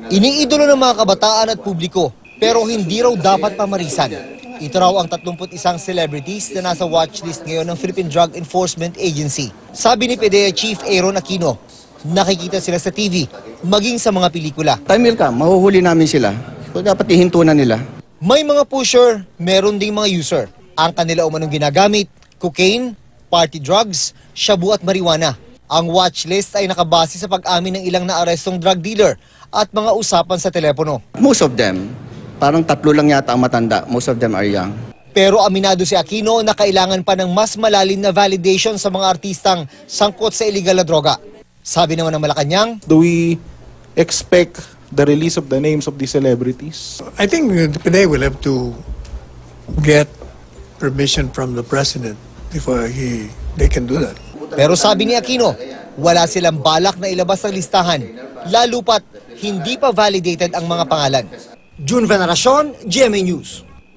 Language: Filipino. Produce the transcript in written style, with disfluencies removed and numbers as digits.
Iniidolo ng mga kabataan at publiko, pero hindi raw dapat pamarisan. Ito raw ang 31 celebrities na nasa watchlist ngayon ng Philippine Drug Enforcement Agency. Sabi ni PDEA Chief Aaron Aquino, nakikita sila sa TV, maging sa mga pelikula. Time will come, mahuhuli namin sila. So dapat ihinto na nila. May mga pusher, meron ding mga user. Ang kanila umanong ginagamit, cocaine, party drugs, shabu at marijuana. Ang watchlist ay nakabase sa pag-amin ng ilang naarestong drug dealer at mga usapan sa telepono. Most of them, parang 3 lang yata ang matanda. Most of them are young. Pero aminado si Aquino na kailangan pa ng mas malalim na validation sa mga artistang sangkot sa illegal na droga. Sabi naman ng Malacanang, do we expect the release of the names of the celebrities? I think the PDEA will have to get permission from the president before they can do that. pero sabi ni Aquino, wala silang balak na ilabas ang listahan, lalo pat hindi pa validated ang mga pangalan. June Veneracion, GMA News.